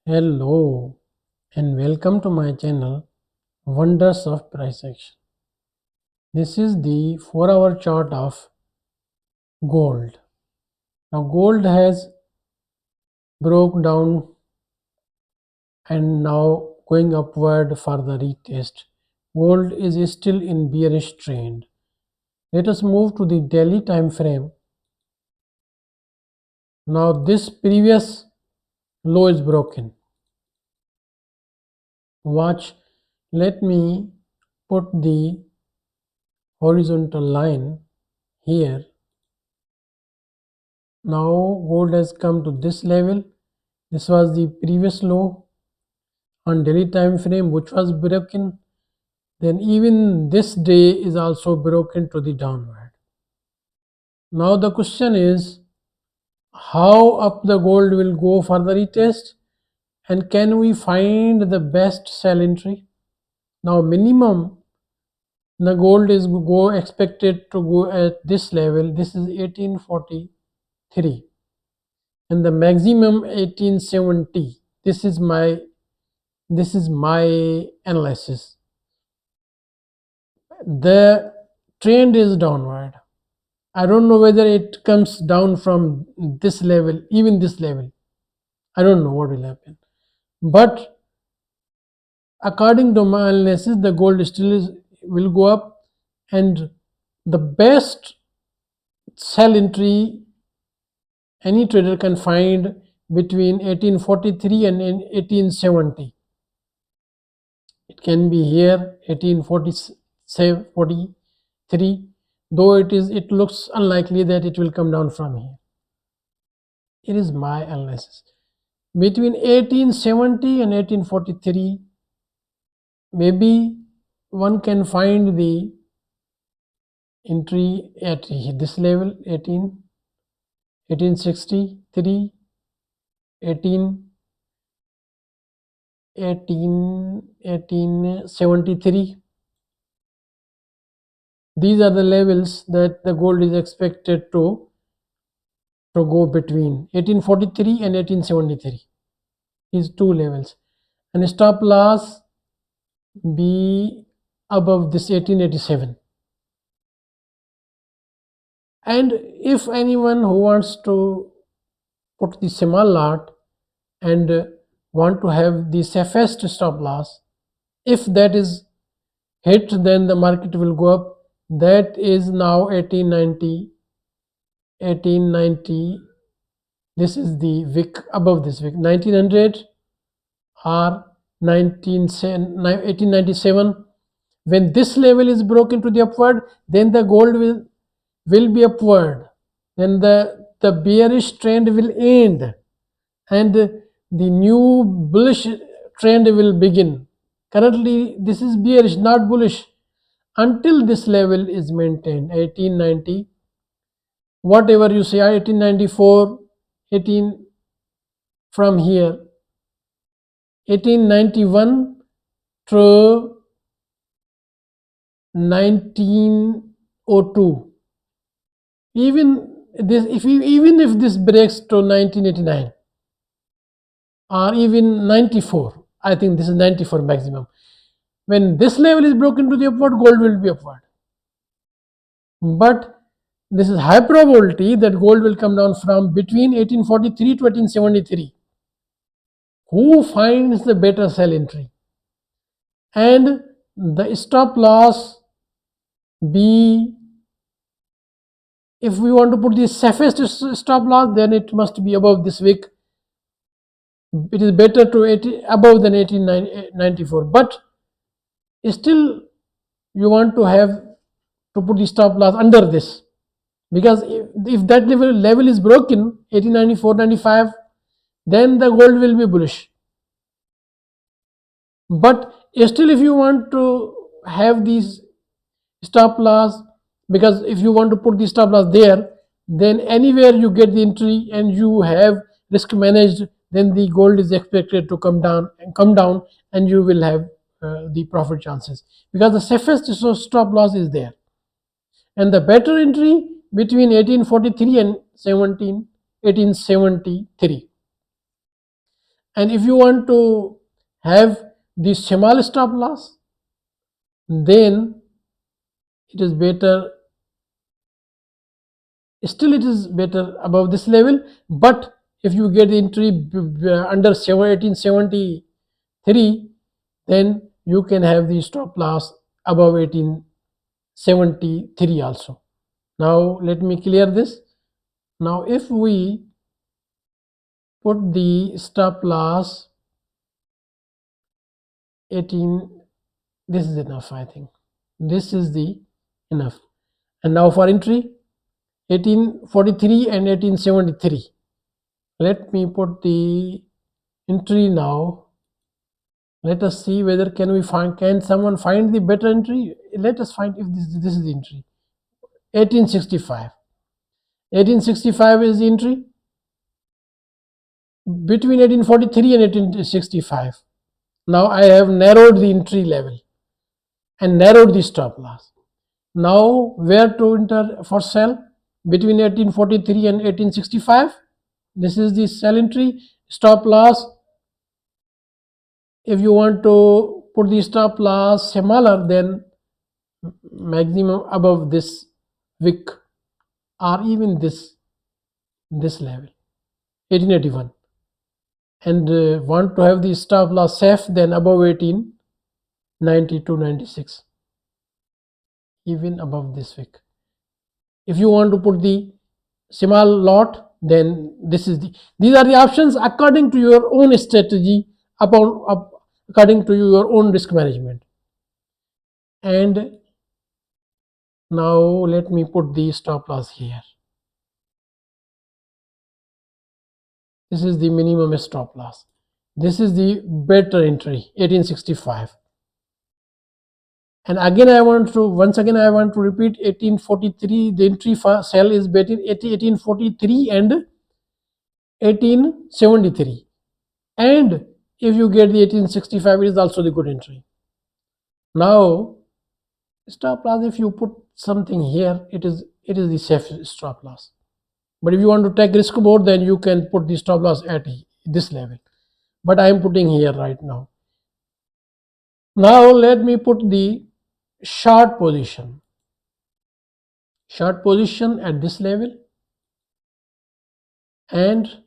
Hello and welcome to my channel Wonders of Price Action. This is the 4-hour chart of gold. Now gold has broke down and now going upward for the retest. Gold is still in bearish trend. Let us move to the daily time frame. Now this previous low is broken. Watch, let me put the horizontal line here. Now gold has come to this level. This was the previous low on daily time frame which was broken. Then even this day is also broken to the downward. Now the question is how up the gold will go for the retest, and can we find the best sell entry? Now minimum the gold is expected to go at this level. This is 1843 and the maximum 1870. This is my analysis. The trend is downward. I don't know whether it comes down from this level, even this level. I don't know what will happen. But according to my analysis, the gold still will go up, and the best sell entry any trader can find between 1843 and 1870. It can be here 1843, though it looks unlikely that it will come down from here. It is my analysis. Between 1870 and 1843, maybe one can find the entry at this level, 1863, 1873. These are the levels that the gold is expected to go between 1843 and 1873. These two levels, and stop loss be above this 1887. And if anyone who wants to put the small lot and want to have the safest stop loss, if that is hit, then the market will go up. That is now 1890. This is the wick above this wick, 1900 or 1897. When this level is broken to the upward, then the gold will be upward. Then the bearish trend will end and the new bullish trend will begin. Currently this is bearish, not bullish, until this level is maintained, 1890, whatever you say, 1894, 18 from here, 1891 to 1902. Even if this breaks to 1989 or even 94, I think this is 94 maximum. When this level is broken to the upward, gold will be upward. But this is high probability that gold will come down from between 1843 to 1873. Who finds the better sell entry? And the stop loss be, if we want to put the safest stop loss, then it must be above this wick. It is better to above than 1894, but still you want to have to put the stop loss under this, because if that level is broken, 1894, 95, then the gold will be bullish. But still, if you want to have these stop loss, because if you want to put the stop loss there, then anywhere you get the entry and you have risk managed, then the gold is expected to come down, and you will have the profit chances, because the safest stop loss is there. And the better entry between 1843 and 1873. And if you want to have the small stop loss, then it is better, still it is better above this level. But if you get the entry under 1873, then you can have the stop loss above 1873 also. Now let me clear this. Now if we put the stop loss 18, this is enough, I think this is the enough. And now for entry 1843 and 1873, let me put the entry now. Let us see whether can someone find the better entry. Let us find if this is the entry. 1865 is the entry between 1843 and 1865. Now I have narrowed the entry level and narrowed the stop loss. Now where to enter for sell? Between 1843 and 1865. This is the sell entry. Stop loss, if you want to put the stop loss smaller, then maximum above this wick or even this level 1881, and want to have the stop loss safe, then above 1890 to 96, even above this wick. If you want to put the small lot, then these are the options according to your own strategy, according to your own risk management. And now let me put the stop loss here. This is the minimum stop loss. This is the better entry, 1865. And again I want to repeat 1843. The entry for sell is between 1843 and 1873. And if you get the 1865, it is also the good entry. Now stop loss, if you put something here, it is the safe stop loss. But if you want to take risk more, then you can put the stop loss at this level. But I am putting here right now. Now let me put the short position at this level, and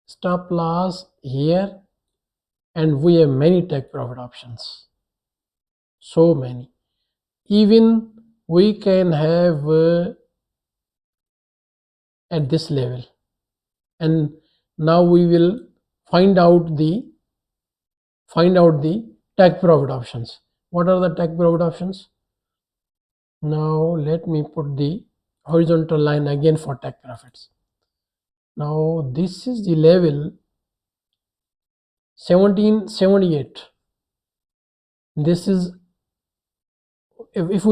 stop loss here, and we have many take profit options, so many. Even we can have at this level. And now we will find out the take profit options. What are the take profit options? Now let me put the horizontal line again for take profits. Now this is the level 1778. This is, if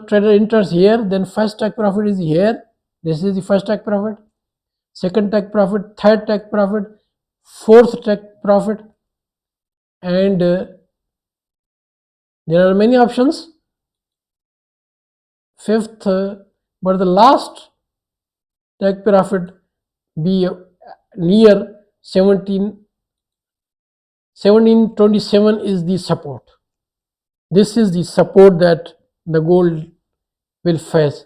trader enters here, then first take profit is here. This is the first take profit, second take profit, third take profit, fourth take profit, and there are many options. Fifth, but the last take profit be near 1727 is the support. This is the support that the gold will face,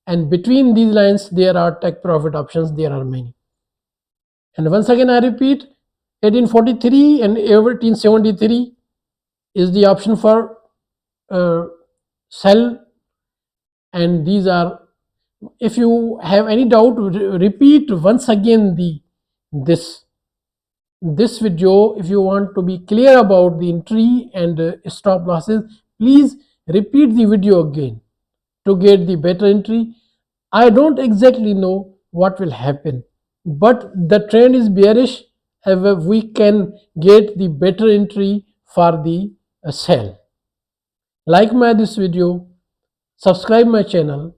and between these lines there are take profit options. There are many. And once again I repeat, 1843 and 1873 is the option for sell. And these are, if you have any doubt, repeat once again this video. If you want to be clear about the entry and stop losses, please repeat the video again to get the better entry. I don't exactly know what will happen, but the trend is bearish. However, we can get the better entry for the sell. Like this video, subscribe my channel.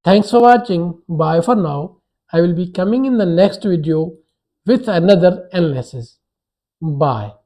Thanks for watching. Bye for now. I will be coming in the next video with another analysis. Bye.